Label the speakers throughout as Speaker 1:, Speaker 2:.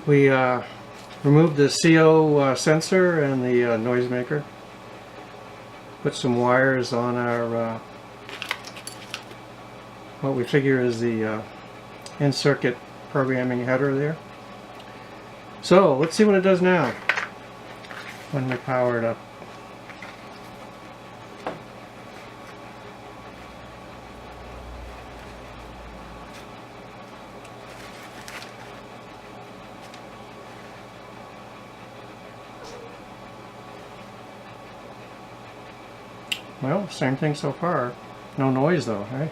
Speaker 1: We removed the CO sensor and the noisemaker. Put some wires on our what we figure is the in-circuit programming header there. So let's see what it does now when we power it up. Well, same thing so far. No noise though, right?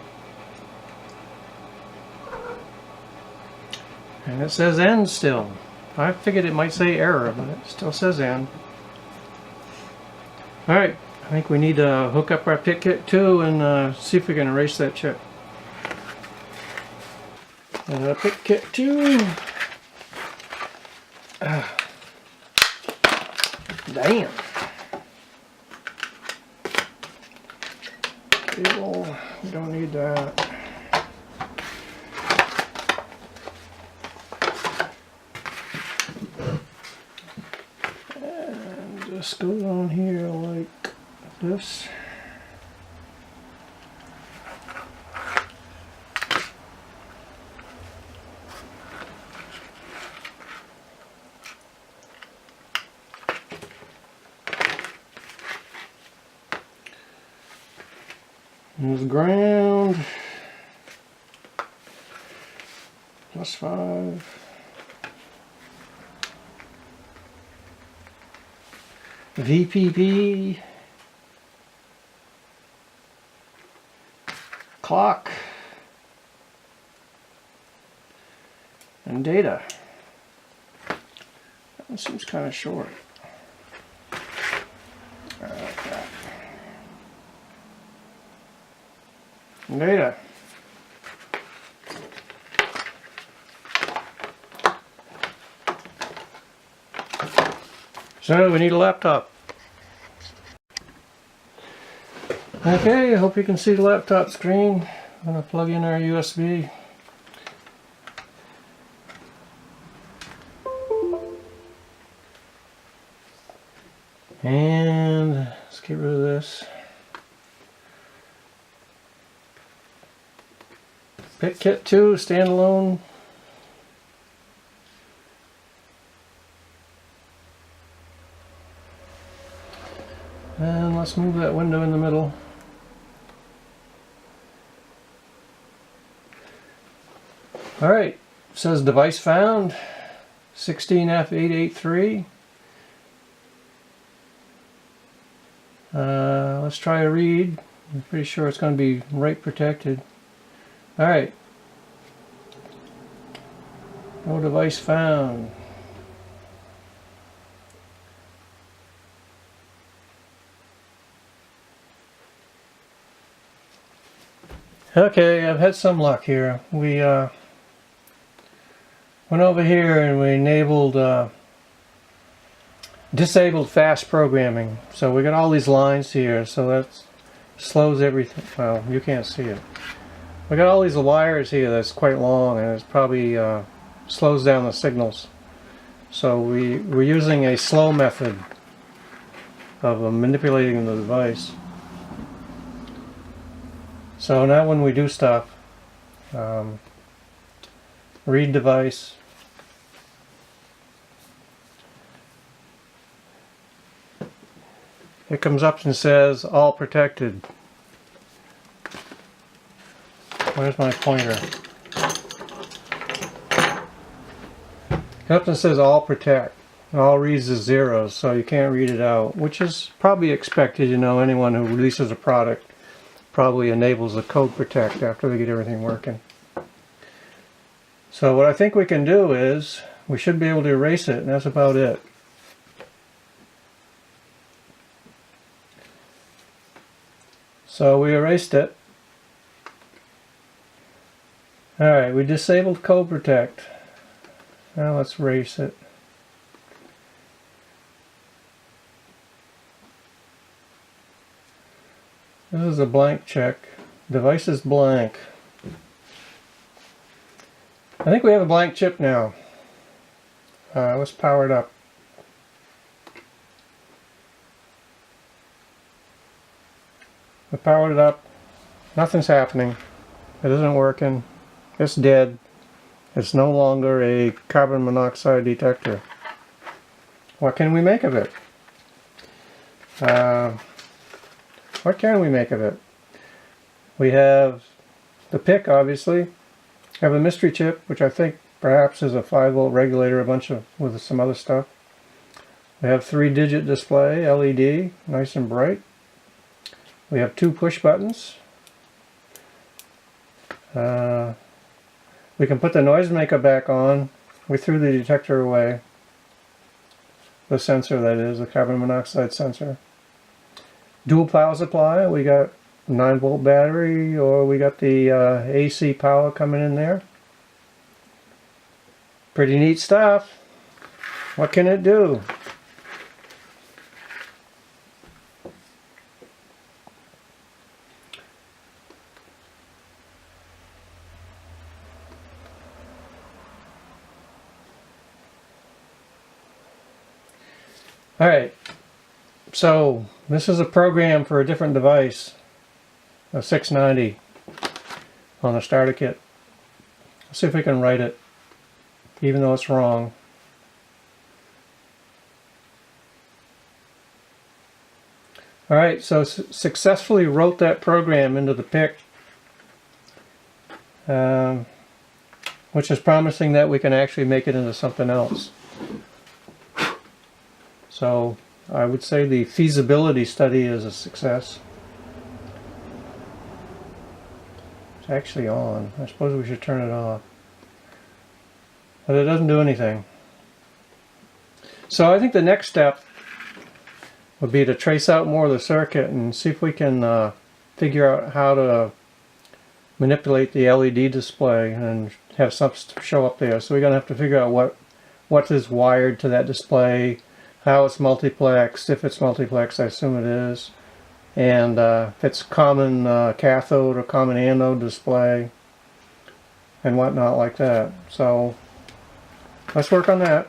Speaker 1: And it says end still. I figured it might say error, but it still says end. Alright, I think we need to hook up our PIC kit too and see if we can erase that chip. PIC kit 2. Damn. Cable, we don't need that. And just goes on here like this. There's ground, +5. VPP, clock, and data. That one seems kind of short. Okay. Data. So we need a laptop. Okay, I hope you can see the laptop screen. I'm going to plug in our USB. And let's get rid of this. PIC kit 2 standalone. And let's move that window in the middle. Alright, says device found 16F883. Let's try a read. I'm pretty sure it's going to be write protected. Alright. No device found. Okay, I've had some luck here. We went over here and we enabled disabled fast programming. So we got all these lines here, so that slows everything. Well, you can't see it. We got all these wires here that's quite long, and it's probably slows down the signals. So we're using a slow method of manipulating the device. So now when we do stop, read device, it comes up and says all protected. Where's my pointer? It up and says all protect. All reads is zeros, so you can't read it out, which is probably expected. You know, anyone who releases a product probably enables the code protect after they get everything working. So what I think we can do is we should be able to erase it, and that's about it. So we erased it. Alright, we disabled code protect. Now let's erase it. This is a blank check. Device is blank. I think we have a blank chip now. Let's power it up. We powered it up. Nothing's happening. It isn't working. It's dead. It's no longer a carbon monoxide detector. What can we make of it? What can we make of it? We have the PIC, obviously. We have a mystery chip, which I think perhaps is a 5-volt regulator, with some other stuff. We have 3-digit display, LED, nice and bright. We have 2 push buttons. We can put the noisemaker back on. We threw the detector away. The sensor, that is, the carbon monoxide sensor. Dual power supply. We got 9-volt battery, or we got the AC power coming in there. Pretty neat stuff. What can it do? Alright, so this is a program for a different device, a 690 on the starter kit. Let's see if we can write it, even though it's wrong. Alright, so successfully wrote that program into the PIC, which is promising that we can actually make it into something else. So I would say the feasibility study is a success. It's actually on. I suppose we should turn it off. But it doesn't do anything. So I think the next step would be to trace out more of the circuit and see if we can figure out how to manipulate the LED display and have something show up there. So we're going to have to figure out what is wired to that display, how it's multiplexed, if it's multiplexed, I assume it is, and if it's common cathode or common anode display and whatnot like that. So let's work on that.